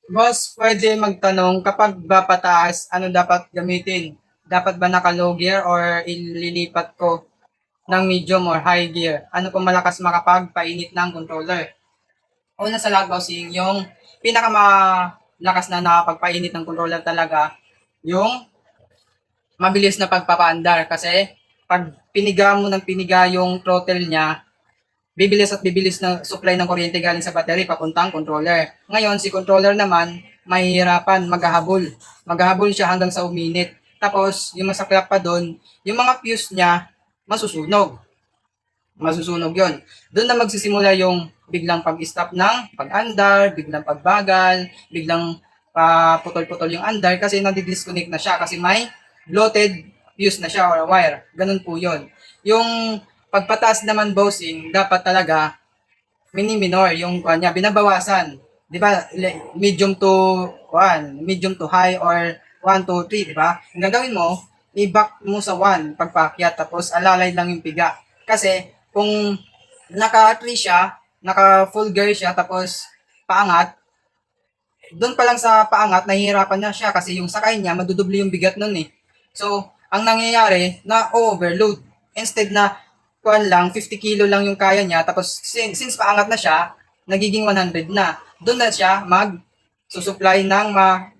Boss, pwede magtanong kapag ba pataas, ano dapat gamitin? Dapat ba naka-low gear or ililipat ko ng medium or high gear? Ano po malakas makapagpainit ng controller? Una sa lahat, bossing, yung pinakamalakas na nakapagpainit ng controller talaga, yung mabilis na pagpapaandar. Kasi pag piniga mo ng piniga yung throttle niya, bibilis at bibilis na supply ng kuryente galing sa battery papuntang controller. Ngayon, si controller naman, mahihirapan, maghahabol. Maghahabol siya hanggang sa uminit. Tapos, yung masaklap pa doon, yung mga fuse niya, masusunog. Masusunog yon. Doon na magsisimula yung biglang pag-stop ng pag-andar, biglang pagbagal, biglang putol-putol yung andar kasi nadi-disconnect na siya kasi may bloated fuse na siya or wire. Ganun po yon. Yung pagpataas naman bossing, dapat talaga mini-minor yung kanya, binabawasan. 'Di ba? Medium to medium to high or 1 to 3, 'di ba? Ang gagawin mo, i-back mo sa 1 pagpaakyat tapos alalay lang yung piga. Kasi kung naka 3 siya, naka full gear siya tapos paangat, doon pa lang sa paangat nahihirapan na siya kasi yung sakay niya madudubli yung bigat nun eh. So, ang nangyayari na overload. Instead na kuan lang 50 kilo lang yung kaya niya tapos since paangat na siya, nagiging 100 na. Doon na siya susupply ng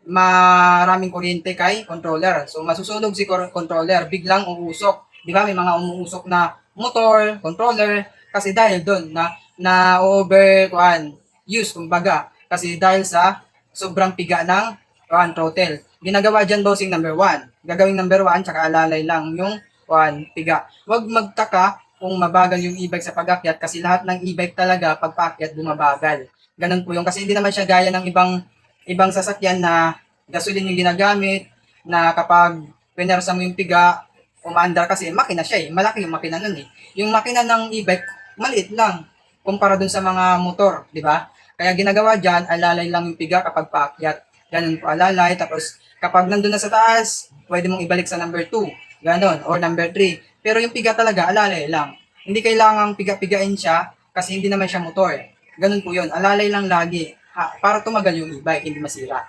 maraming kuryente kay controller. So masusunog si controller, biglang uusok. 'Di ba? May mga umuusok na motor, controller kasi dahil doon na over use kumbaga kasi dahil sa sobrang piga ng throttle. Ginagawa dyan bossing number 1. Gagawing number 1 tsaka alalay lang yung piga. Huwag magtaka kung mabagal yung e-bike sa pag-akyat kasi lahat ng e-bike talaga pag paakyat bumabagal. Ganun po yung kasi hindi naman siya gaya ng ibang sasakyan na gasoline yung ginagamit na kapag pinersa mo yung piga umaandar kasi makina siya eh. Malaki yung makina nun eh. Yung makina ng e-bike maliit lang kumpara dun sa mga motor, di ba? Kaya ginagawa dyan, alalay lang yung piga kapag paakyat. Ganun po alalay. Tapos kapag nandun na sa taas, pwede mong ibalik sa number 2. Ganon. Or number 3. Pero yung piga talaga, alalay lang. Hindi kailangang piga-pigain siya kasi hindi naman siya motor. Ganun po yun. Alalay lang lagi. Para tumagal yung e-bike, hindi masira.